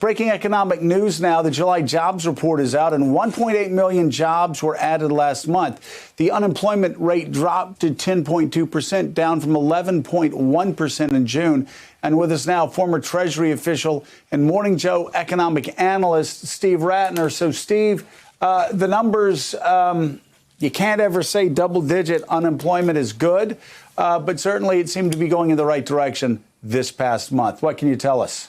Breaking economic news now. The July jobs report is out, and 1.8 million jobs were added last month. The unemployment rate dropped to 10.2%, down from 11.1% in June. And with us now, former Treasury official and Morning Joe economic analyst Steve Rattner. So, Steve, the numbers, you can't ever say double-digit unemployment is good, but certainly it seemed to be going in the right direction this past month. What can you tell us?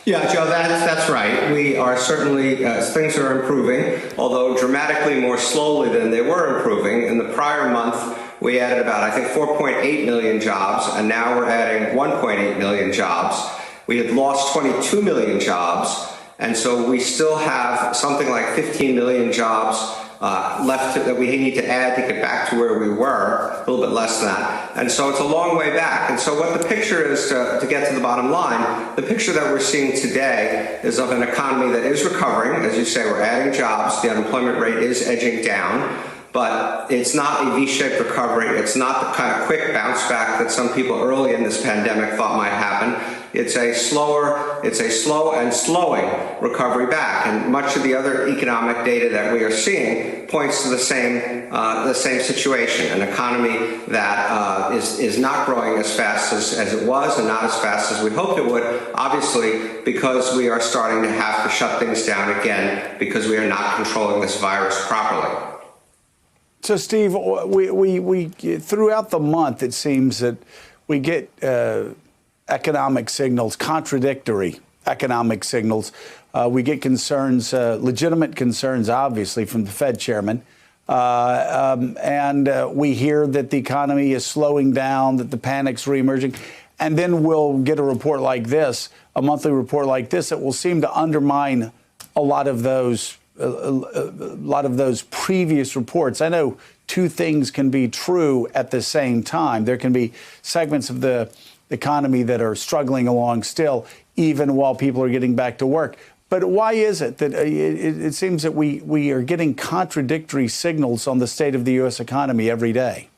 Yeah, Joe, that's right. We are certainly, things are improving, although dramatically more slowly than they were improving. In the prior month, we added about, I think, 4.8 million jobs, and now we're adding 1.8 million jobs. We had lost 22 million jobs, and so we still have something like 15 million jobs left that we need to add to get back to where we were, a little bit less than that. And so it's a long way back. And so what the picture is, to get to the bottom line, the picture that we're seeing today is of an economy that is recovering. As you say, we're adding jobs. The unemployment rate is edging down. But it's not a V-shaped recovery. It's not the kind of quick bounce back that some people early in this pandemic thought might happen. It's a slow and slowing recovery back. And much of the other economic data that we are seeing points to the same situation, an economy that is not growing as fast as it was and not as fast as we hoped it would, obviously, because we are starting to have to shut things down again because we are not controlling this virus properly. So, Steve, we throughout the month, it seems that we get economic signals, contradictory economic signals. We get concerns, legitimate concerns, obviously, from the Fed chairman. And we hear that the economy is slowing down, that the panic's reemerging. And then we'll get a report like this, a monthly report like this, that will seem to undermine a lot of those previous reports. I know two things can be true at the same time. There can be segments of the economy that are struggling along still, even while people are getting back to work. But why is it that it seems that we are getting contradictory signals on the state of the U.S. economy every day?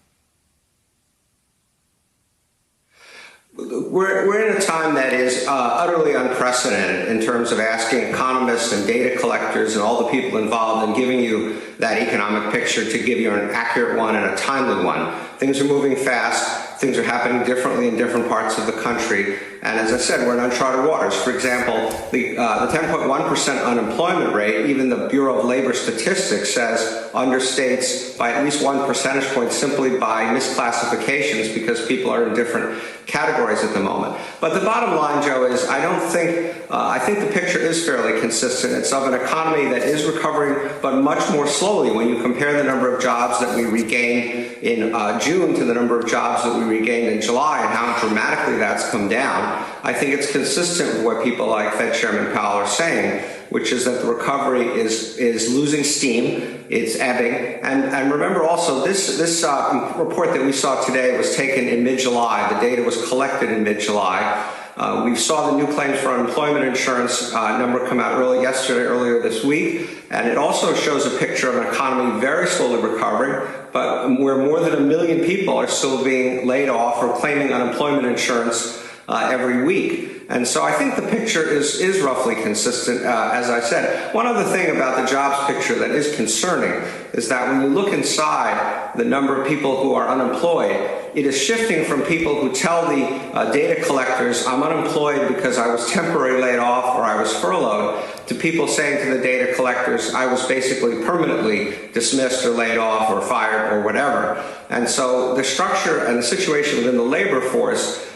We're in a time that is utterly unprecedented in terms of asking economists and data collectors and all the people involved in giving you that economic picture to give you an accurate one and a timely one. Things are moving fast. Things are happening differently in different parts of the country. And as I said, we're in uncharted waters. For example, the 10.1% unemployment rate, even the Bureau of Labor Statistics says understates by at least 1 percentage point simply by misclassifications because people are in different categories at the moment. But the bottom line, Joe, is I think the picture is fairly consistent. It's of an economy that is recovering, but much more slowly when you compare the number of jobs that we regained in June to the number of jobs that we regained in July and how dramatically that's come down. I think it's consistent with what people like Fed Chairman Powell are saying, which is that the recovery is losing steam, it's ebbing. And remember also, this report that we saw today was taken in mid-July. The data was collected in mid-July. We saw the new claims for unemployment insurance number come out earlier this week, and it also shows a picture of an economy very slowly recovering, but where more than 1 million people are still being laid off or claiming unemployment insurance every week. And so I think the picture is roughly consistent, as I said. One other thing about the jobs picture that is concerning is that when you look inside the number of people who are unemployed, it is shifting from people who tell the data collectors, I'm unemployed because I was temporarily laid off or I was furloughed, to people saying to the data collectors, I was basically permanently dismissed or laid off or fired or whatever. And so the structure and the situation within the labor force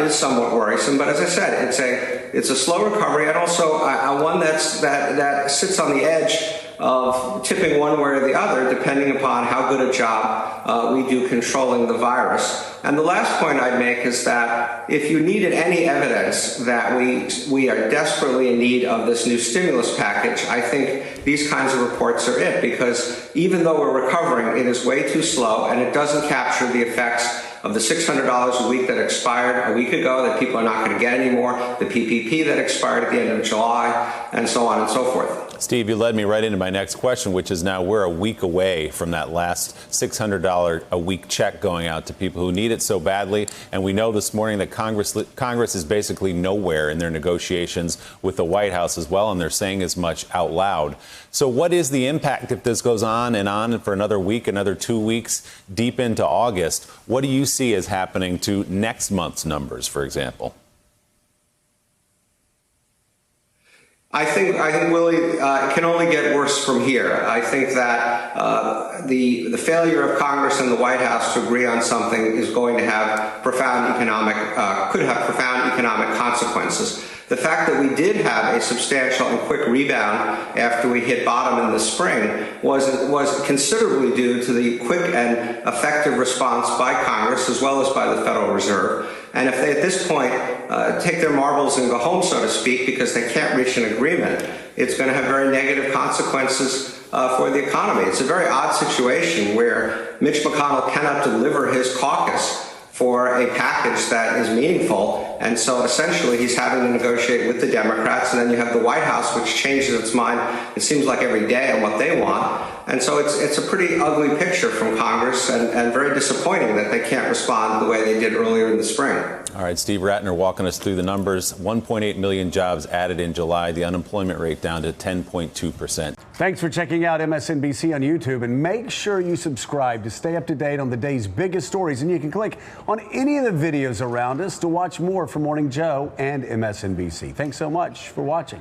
is somewhat worrisome, but as I said, it's a slow recovery and also one that sits on the edge of tipping one way or the other, depending upon how good a job we do controlling the virus. And the last point I'd make is that if you needed any evidence that we are desperately in need of this new stimulus package, I think these kinds of reports are it, because even though we're recovering, it is way too slow and it doesn't capture the effects of the $600 a week that expired a week ago that people are not going to get anymore, the PPP that expired at the end of July, and so on and so forth. Steve, you led me right into my next question, which is now we're a week away from that last $600 a week check going out to people who need it so badly. And we know this morning that Congress is basically nowhere in their negotiations with the White House as well, and they're saying as much out loud. So what is the impact if this goes on for another week, another 2 weeks, deep into August? What do you see as happening to next month's numbers, for example? I think Willie, it can only get worse from here. I think that the failure of Congress and the White House to agree on something is going to have could have profound economic consequences. The fact that we did have a substantial and quick rebound after we hit bottom in the spring was considerably due to the quick and effective response by Congress as well as by the Federal Reserve. And if they, at this point, take their marbles and go home, so to speak, because they can't reach an agreement, it's going to have very negative consequences for the economy. It's a very odd situation where Mitch McConnell cannot deliver his caucus for a package that is meaningful. And so essentially he's having to negotiate with the Democrats. And then you have the White House, which changes its mind, it seems like every day, on what they want. And so it's a pretty ugly picture from Congress and very disappointing that they can't respond the way they did earlier in the spring. All right, Steve Rattner walking us through the numbers. 1.8 million jobs added in July, the unemployment rate down to 10.2%. Thanks for checking out MSNBC on YouTube, and make sure you subscribe to stay up to date on the day's biggest stories. And you can click on any of the videos around us to watch more from Morning Joe and MSNBC. Thanks so much for watching.